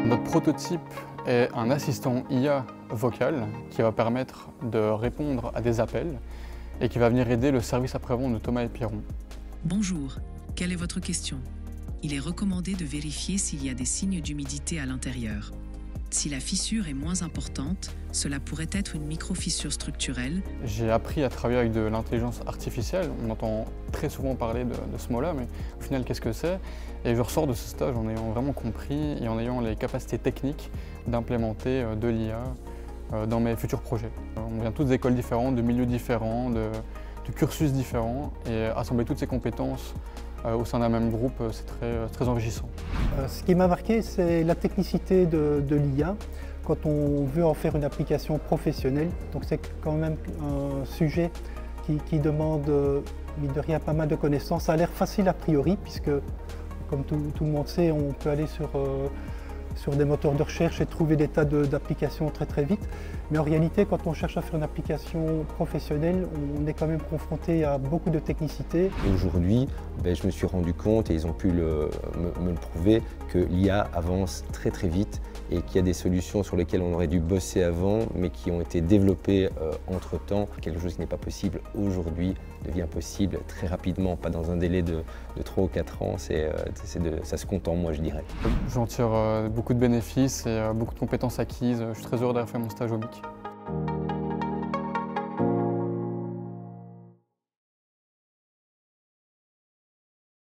Notre prototype est un assistant IA vocal qui va permettre de répondre à des appels et qui va venir aider le service après-vente de Thomas et Pierron. Bonjour, quelle est votre question? Il est recommandé de vérifier s'il y a des signes d'humidité à l'intérieur. Si la fissure est moins importante, cela pourrait être une micro-fissure structurelle. J'ai appris à travailler avec de l'intelligence artificielle. On entend très souvent parler de ce mot-là, mais au final, qu'est-ce que c'est? Et je ressors de ce stage en ayant vraiment compris et en ayant les capacités techniques d'implémenter de l'IA dans mes futurs projets. On vient toutes d'écoles différentes, de milieux différents, de cursus différents, et assembler toutes ces compétences au sein d'un même groupe, c'est très enrichissant. Ce qui m'a marqué, c'est la technicité de l'IA quand on veut en faire une application professionnelle. Donc c'est quand même un sujet qui demande, mine de rien, pas mal de connaissances. Ça a l'air facile a priori, puisque, comme tout le monde sait, on peut aller sur des moteurs de recherche et trouver des tas d'applications très vite. Mais en réalité, quand on cherche à faire une application professionnelle, on est quand même confronté à beaucoup de technicité. Aujourd'hui, je me suis rendu compte, et ils ont pu me le prouver, que l'IA avance très vite et qu'il y a des solutions sur lesquelles on aurait dû bosser avant, mais qui ont été développées entre-temps. Quelque chose qui n'est pas possible aujourd'hui devient possible très rapidement, pas dans un délai de 3 ou 4 ans. Ça se compte en moi, je dirais. J'en tire beaucoup de bénéfices et beaucoup de compétences acquises. Je suis très heureux d'avoir fait mon stage au BIC.